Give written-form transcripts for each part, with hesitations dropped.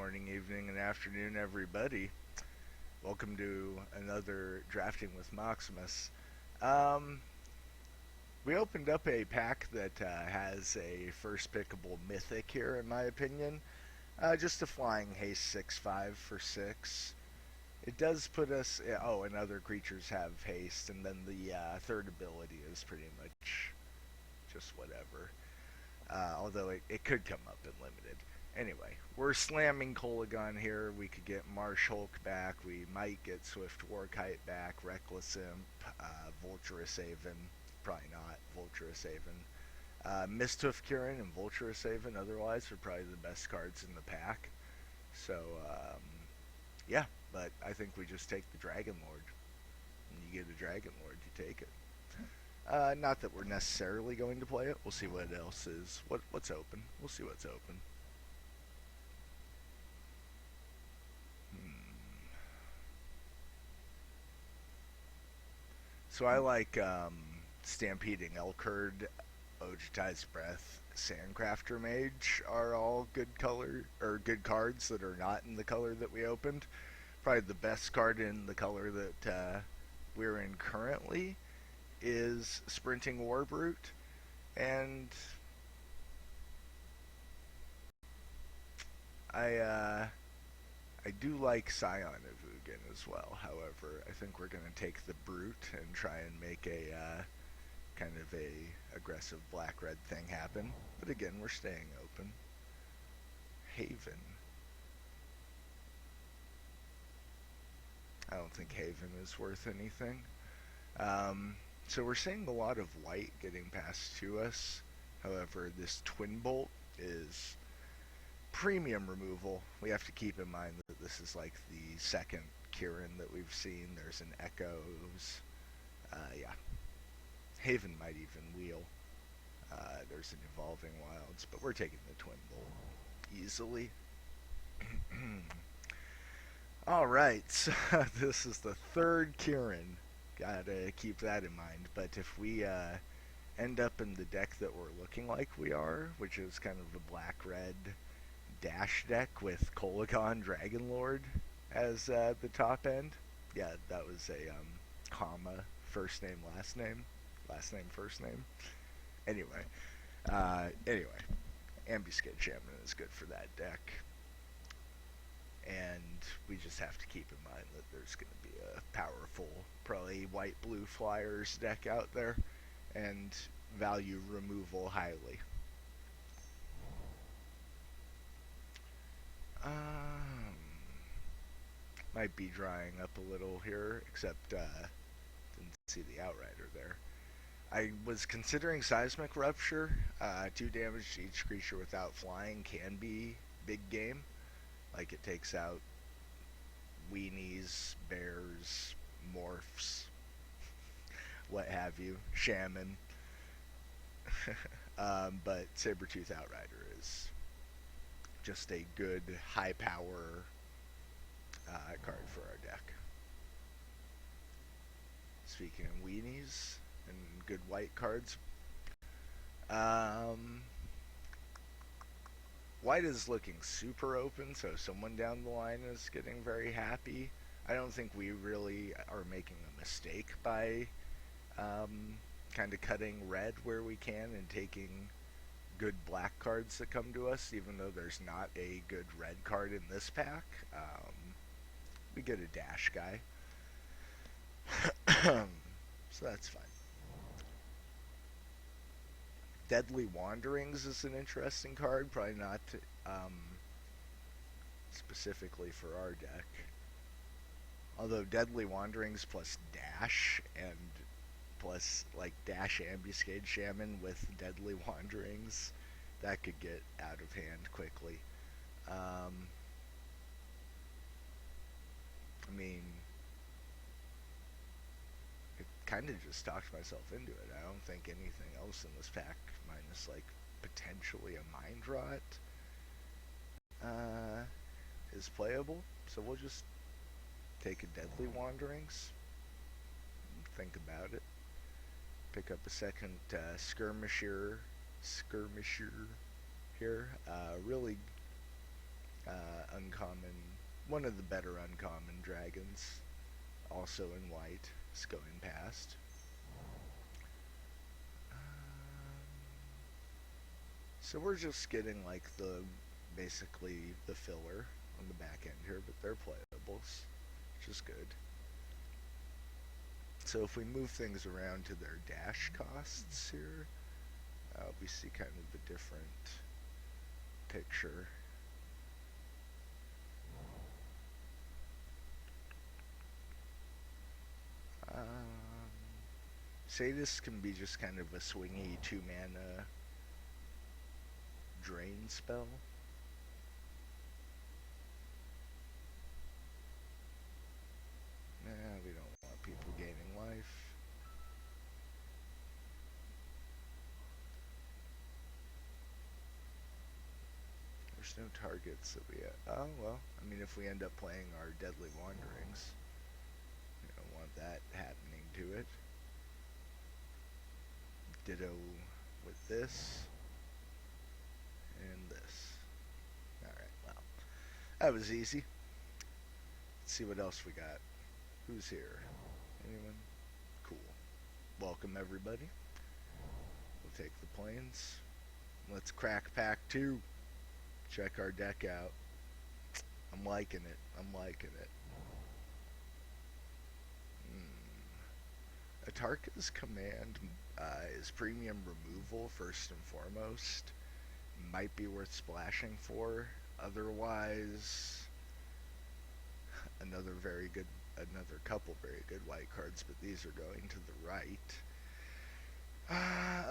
morning, evening, and afternoon, everybody. Welcome to another Drafting with Moximus. Um, we opened up a pack that has a first pickable mythic here, in my opinion. Just a flying haste 6/5 for 6. It does put us. Oh, and other creatures have haste, and then the third ability is pretty much just whatever. Although it could come up in limited. Anyway, we're slamming kolaghan here. We could get Marsh Hulk back. We might get Swift Warkite back. Reckless Imp, Vulturous Haven. Probably not Vulturous Haven. Misthoof Kieran and Vulturous Haven otherwise are probably the best cards in the pack. So, yeah, but I think we just take the Dragonlord. When you get a Dragonlord, you take it. Not that we're necessarily going to play it. We'll see what else is. What's open. We'll see what's open. So I like Stampeding Elkherd, Ojitai's Breath, Sandcrafter Mage are all good color or good cards that are not in the color that we opened. Probably the best card in the color that we're in currently is Sprinting Warbrute, and I do like Scion of Ugin as well. However, I think we're going to take the Brute and try and make a kind of a aggressive black-red thing happen. But again, we're staying open. Haven. I don't think Haven is worth anything. So we're seeing a lot of white getting passed to us. However, this Twin Bolt is premium removal. We have to keep in mind that this is like the second Kieran that we've seen. There's an Echoes. Yeah. Haven might even wheel. There's an Evolving Wilds, but we're taking the Twin Bolt easily. Alright, so this is the third Kieran. Gotta keep that in mind. But if we end up in the deck that we're looking like we are, which is kind of the black-red dash deck with kolaghan Dragonlord as the top end. Yeah, that was a comma, first name, last name, first name. Anyway, Ambuscade Shaman is good for that deck. And we just have to keep in mind that there's going to be a powerful, probably white-blue flyers deck out there, and value removal highly. Might be drying up a little here, except didn't see the Outrider there. I was considering Seismic Rupture. 2 damage to each creature without flying can be big game. Like it takes out weenies, bears, morphs, what have you, shaman. But Sabertooth Outrider is just a good high power card for our deck. Speaking of weenies and good white cards, white is looking super open, so someone down the line is getting very happy. I don't think we really are making a mistake by kind of cutting red where we can and taking good black cards that come to us, even though there's not a good red card in this pack. We get a dash guy. So that's fine. Deadly Wanderings is an interesting card, probably not specifically for our deck. Although Deadly Wanderings plus Dash and plus like Dash Ambuscade Shaman with Deadly Wanderings, that could get out of hand quickly. I mean, I kind of just talked myself into it. I don't think anything else in this pack, minus like potentially a Mind Rot, is playable. So we'll just take a Deadly Wanderings, think about it, pick up a second Skirmisher here. Really Uncommon, one of the better uncommon dragons, also in white, is going past. So we're just getting like basically the filler on the back end here, but they're playables, which is good. So if we move things around to their dash costs here, we see kind of a different picture. Sadist can be just kind of a swingy 2-mana drain spell. Nah, we don't want people gaining life. There's no targets that we have. Oh, well, I mean, if we end up playing our Deadly Wanderings, we don't want that happening to it. Ditto with this and this. Alright, well, that was easy. Let's see what else we got. Who's here? Anyone? Cool. Welcome, everybody. We'll take the plains. Let's crack pack 2. Check our deck out. I'm liking it. I'm liking it. Atarka's command is premium removal first and foremost. Might be worth splashing for. Otherwise, another couple very good white cards, but these are going to the right.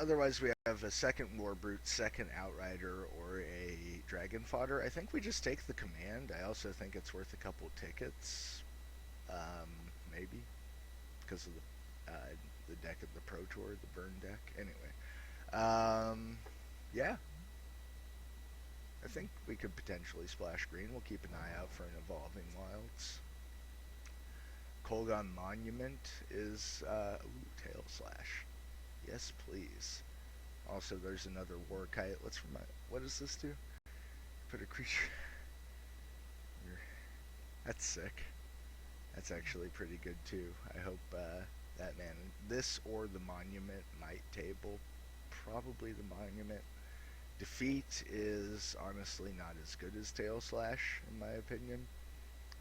Otherwise, we have a second Warbrute, second Outrider, or a Dragon Fodder. I think we just take the command. I also think it's worth a couple tickets, maybe, because of the deck of the Pro Tour, the burn deck. Anyway, yeah. I think we could potentially splash green. We'll keep an eye out for an Evolving Wilds. Kolaghan Monument is Tail Slash. Yes, please. Also, there's another War Kite. What does this do? Put a creature. That's sick. That's actually pretty good too. I hope that man. This or the Monument might table. Probably the Monument. Defeat is honestly not as good as Tail Slash, in my opinion.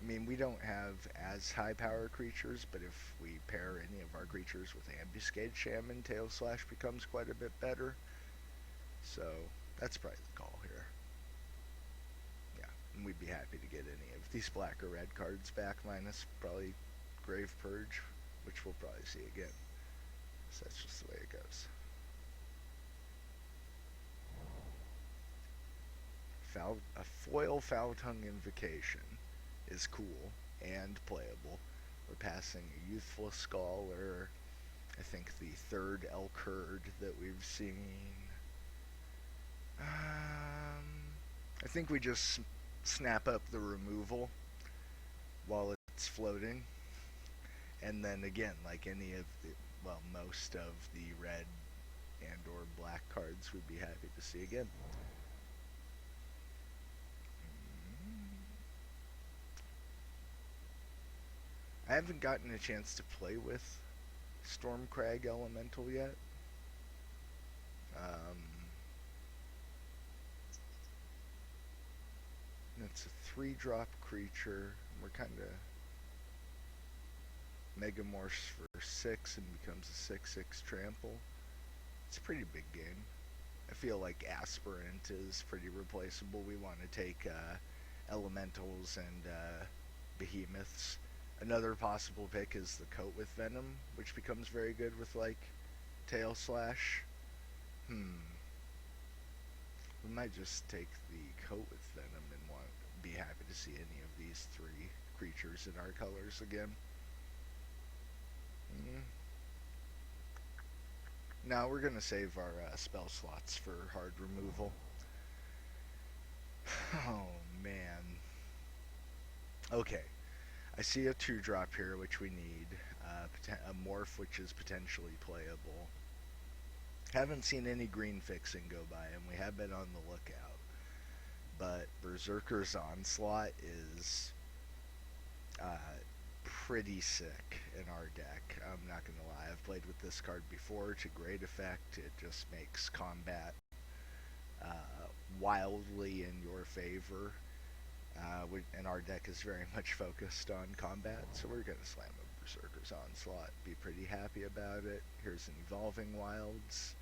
I mean, we don't have as high power creatures, but if we pair any of our creatures with Ambuscade Shaman, Tail Slash becomes quite a bit better. So, that's probably the call here. Yeah, and we'd be happy to get any of these black or red cards back, minus probably Grave Purge, which we'll probably see again. So that's just the way it goes. A foil Foul-Tongue Invocation is cool and playable. We're passing a Youthful Scholar, I think the third Elk Herd that we've seen. I think we just snap up the removal while it's floating. And then again, like any of the, well, most of the red and or black cards we'd be happy to see again. I haven't gotten a chance to play with Stormcrag Elemental yet. It's a 3-drop creature. We're kind of Megamorphs for 6 and becomes a 6/6 trample. It's a pretty big game. I feel like Aspirant is pretty replaceable. We want to take Elementals and Behemoths. Another possible pick is the Coat with Venom, which becomes very good with like Tail Slash. We might just take the Coat with Venom and be happy to see any of these 3 creatures in our colors again. Now we're going to save our spell slots for hard removal. Oh, man. Okay. I see a 2-drop here, which we need. A Morph, which is potentially playable. Haven't seen any green fixing go by, and we have been on the lookout. but Berserker's Onslaught is pretty sick in our deck. I'm not gonna lie, I've played with this card before to great effect. It just makes combat wildly in your favor. And our deck is very much focused on combat, so we're gonna slam a Berserker's Onslaught, be pretty happy about it. Here's an Evolving Wilds.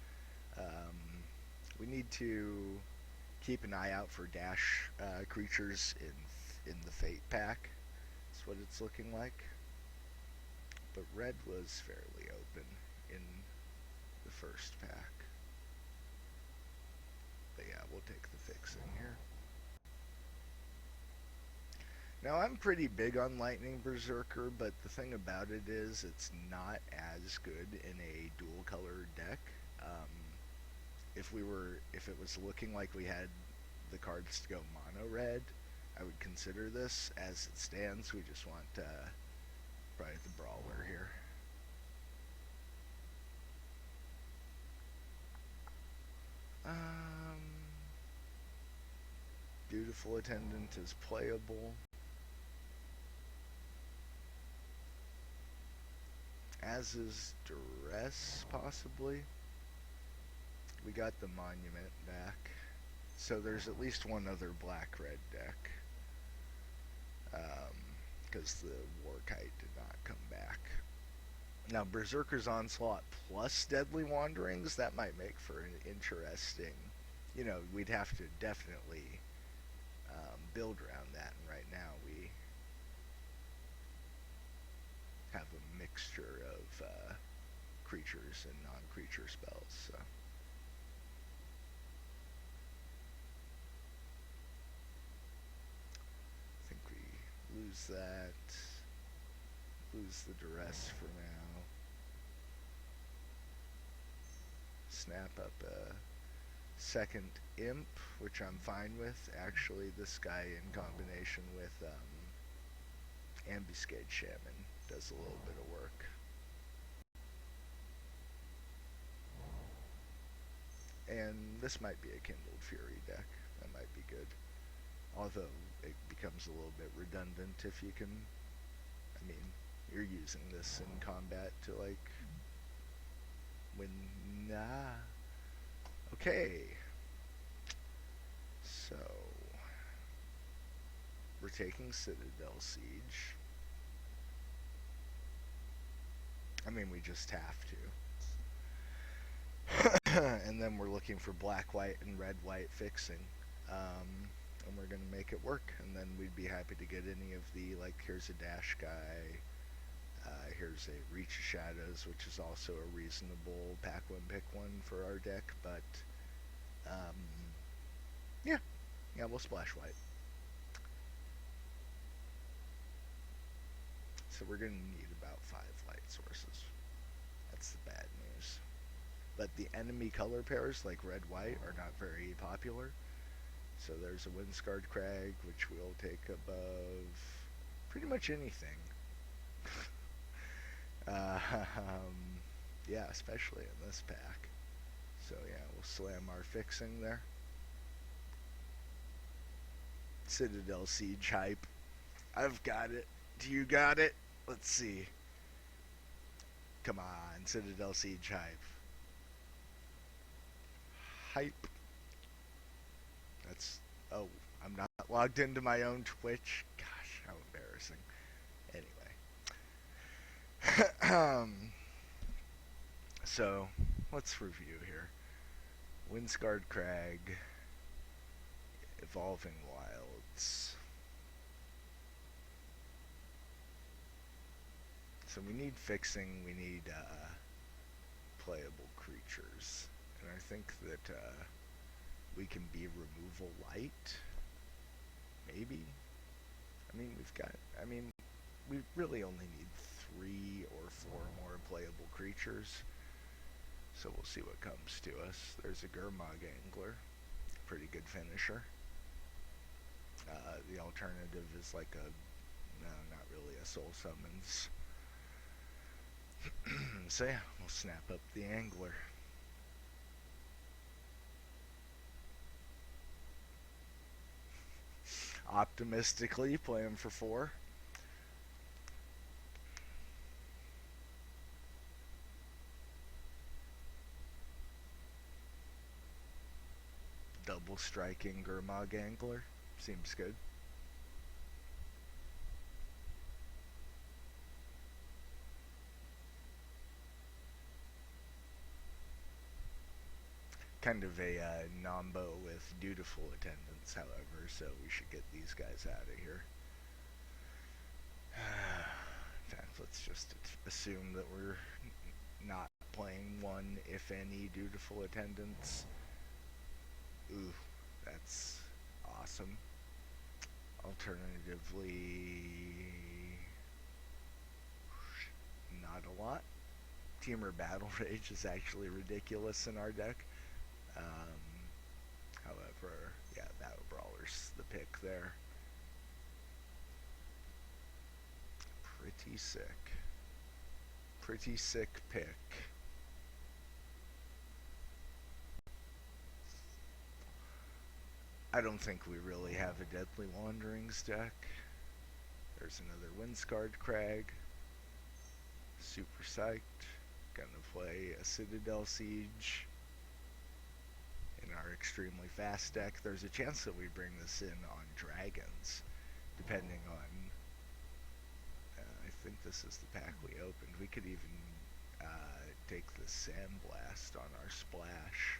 We need to keep an eye out for dash creatures in the Fate pack. That's what it's looking like. But red was fairly open in the first pack. But yeah, we'll take the fixing here. Now, I'm pretty big on Lightning Berserker, but the thing about it is it's not as good in a dual color deck. If it was looking like we had the cards to go mono red, I would consider this. As it stands, we just want probably the Brawler here. Beautiful Attendant is playable. As is Duress, possibly. We got the Monument back. So there's at least one other black-red deck. Because the Warkite did not come back. Now, Berserker's Onslaught plus Deadly Wanderings, that might make for an interesting... You know, we'd have to definitely build around that, and right now we have a mixture of creatures and non-creature spells, so... I think we lose that. Lose the Duress for now. Snap up a second Imp, which I'm fine with. Actually, this guy in combination with Ambuscade Shaman does a little bit of work. And this might be a Kindled Fury deck. That might be good. Although it becomes a little bit redundant if you can... I mean, you're using this in combat to, like... Okay. So... we're taking Citadel Siege. I mean, we just have to. And then we're looking for black-white and red-white fixing. And we're going to make it work. And then we'd be happy to get any of the, like, here's a dash guy. Here's a Reach of Shadows, which is also a reasonable pack one, pick one for our deck. But, yeah, we'll splash white. So we're going to need about 5 light sources. That's the bad news. But the enemy color pairs, like red-white, are not very popular. So there's a Windscarred Crag, which we'll take above pretty much anything. Yeah, especially in this pack. So yeah, we'll slam our fixing there. Citadel Siege hype. I've got it. Do you got it? Let's see. Come on, Citadel Siege hype. Hype. That's... oh, I'm not logged into my own Twitch. Gosh, how embarrassing. Anyway. So, let's review here. Windscarred Crag. Evolving Wilds. So we need fixing, we need playable creatures. And I think that we can be removal light. Maybe. I mean, we really only need 3 or 4 more playable creatures. So we'll see what comes to us. There's a Gurmag Angler. Pretty good finisher. The alternative is like a... no, not really a Soul Summons. So yeah, we'll snap up the Angler. optimistically playing for 4. Double striking Gurmag Angler. Seems good. Kind of a nombo with dutiful attendance, however, so we should get these guys out of here. In fact, let's just assume that we're not playing one, if any, dutiful attendance. Ooh, that's awesome. Alternatively, not a lot. Teamer Battle Rage is actually ridiculous in our deck. However, yeah, Battle Brawler's the pick there. Pretty sick. Pretty sick pick. I don't think we really have a Deadly Wanderings deck. There's another Windscarred Crag. Super psyched. Gonna play a Citadel Siege in our extremely fast deck. There's a chance that we bring this in on dragons, depending on... I think this is the pack we opened. We could even take the Sandblast on our splash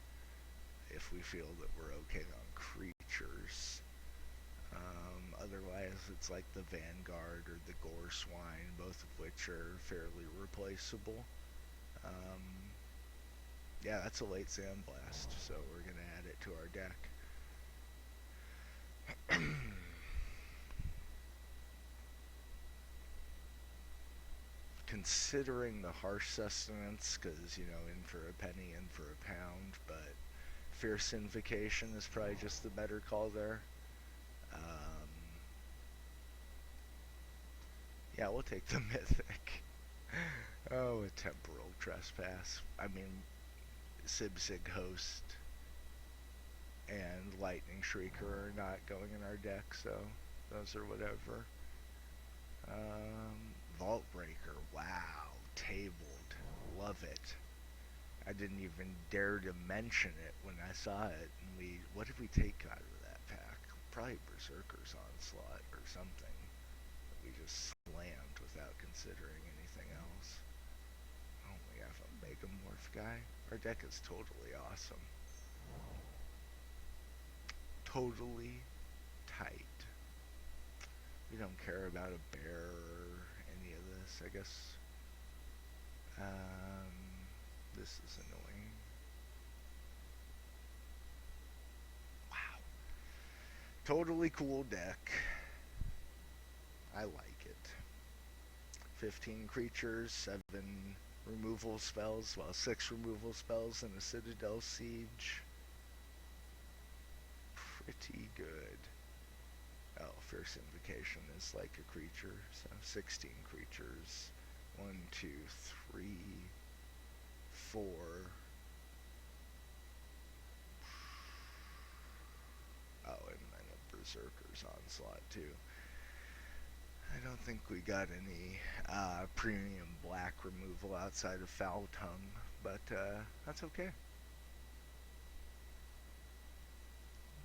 if we feel that we're okay on creatures. Otherwise, it's like the Vanguard or the Gore Swine, both of which are fairly replaceable. Yeah, that's a late Sandblast, so we're going to add it to our deck. Considering the harsh sustenance, because, you know, in for a penny, in for a pound, but Fierce Invocation is probably just the better call there. Yeah, we'll take the Mythic. Oh, a Temporal Trespass. I mean, Sibsig Host and Lightning Shrieker are not going in our deck, so those are whatever. Vault Breaker, wow, tabled, love it. I didn't even dare to mention it when I saw it. And what did we take out of that pack? Probably Berserker's Onslaught or something. We just slammed without considering anything else. Oh, we have a Megamorph guy. Our deck is totally awesome. Totally tight. We don't care about a bear or any of this, I guess. This is annoying. Wow. Totally cool deck. I like it. 15 creatures, 7 removal spells, well, 6 removal spells in a Citadel Siege. Pretty good. Oh, Fierce Invocation is like a creature, so 16 creatures. 1, 2, 3, 4. Oh, and then a Berserker's Onslaught too. I don't think we got any premium black removal outside of Foul Tongue, but that's okay.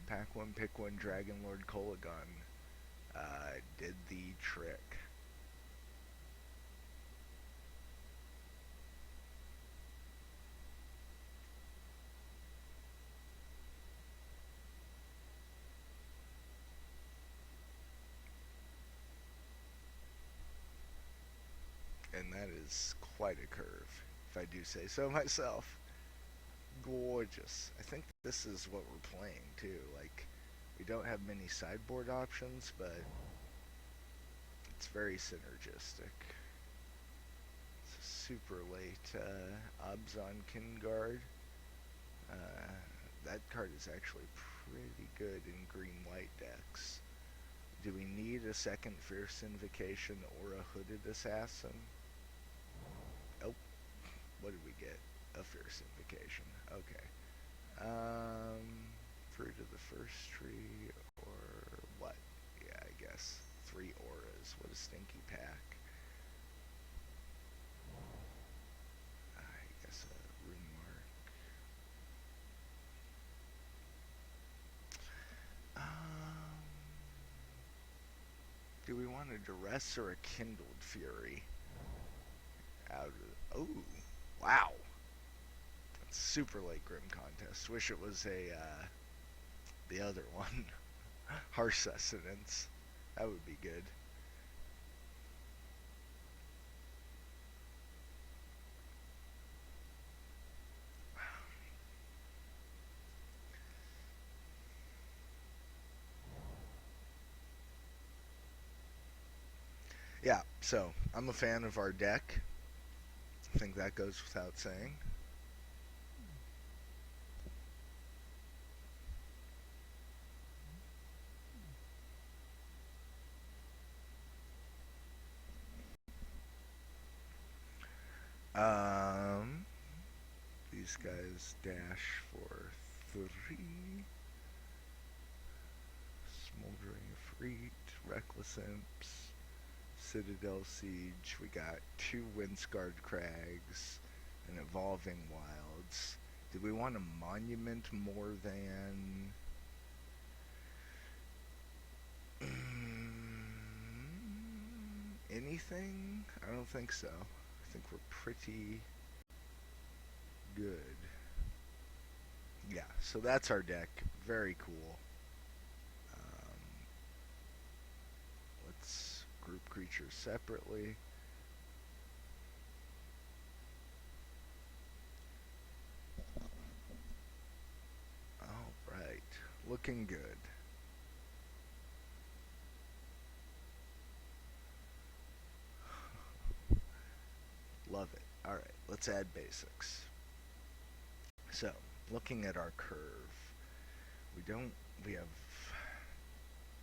Pack 1, pick 1, Dragonlord kolaghan did the trick. And that is quite a curve, if I do say so myself. Gorgeous. I think this is what we're playing too. Like, we don't have many sideboard options, but it's very synergistic. It's a super late Abzan Kingard. That card is actually pretty good in green-white decks. Do we need a second Fierce Invocation or a Hooded Assassin? Oh, what did we get? A Fierce Invocation. Okay. Fruit of the First Tree or what? guess. 3 auras. What a stinky pack. I guess a rune mark. Do we want a duress or a kindled fury? Oh, wow. That's super late grim contest. Wish it was the other one. Harsh sustenance. That would be good. Yeah, so I'm a fan of our deck. I think that goes without saying. Um, these guys dash for 3. Smoldering Efreet, Reckless Imps, Citadel Siege. We got 2 Windscarred Crags and Evolving Wilds. Did we want a monument more than... anything? I don't think so. I think we're pretty good. Yeah, so that's our deck. Very cool. Let's group creatures separately. Alright, looking good. Love it. Alright, let's add basics. So, looking at our curve, we have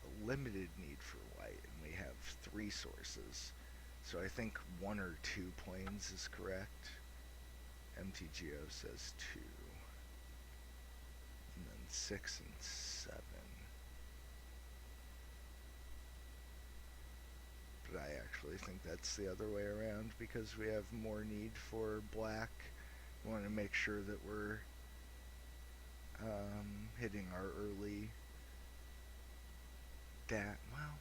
a limited need for white, and we have 3 sources. So I think 1 or 2 planes is correct. MTGO says 2. And then 6 and 7. But I actually think that's the other way around because we have more need for black. We want to make sure that we're hitting our early well,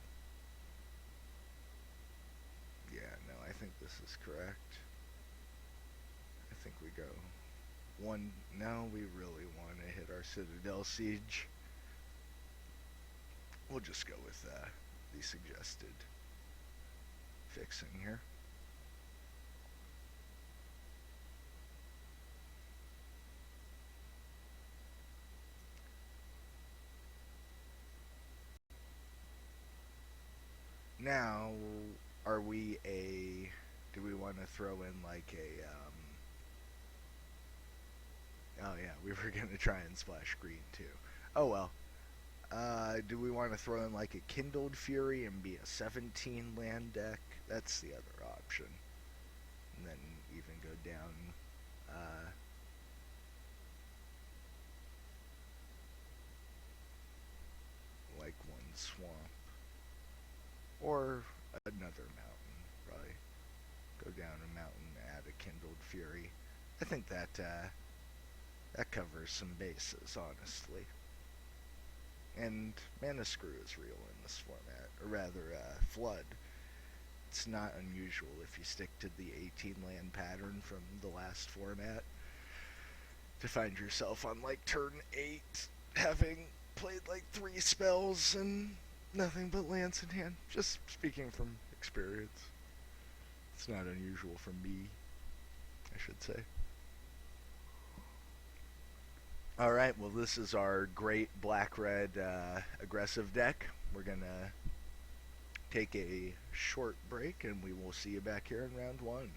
yeah, no, I think this is correct. I think we go 1, no, we really want to hit our Citadel Siege. We'll just go with the suggested fixing here. Now, do we want to throw in like a, oh yeah, we were going to try and splash green too. Oh well. Do we want to throw in like a Kindled Fury and be a 17 land deck? That's the other option. And then even go down, like 1 swamp. Or another mountain, probably. Go down a mountain, add a Kindled Fury. I think that that covers some bases, honestly. And Mana Screw is real in this format, or rather, Flood. It's not unusual if you stick to the 18 land pattern from the last format to find yourself on like turn 8 having played like 3 spells and nothing but lands in hand. Just speaking from experience. It's not unusual for me, I should say. Alright, well this is our great black-red aggressive deck. We're going to take a short break and we will see you back here in round 1.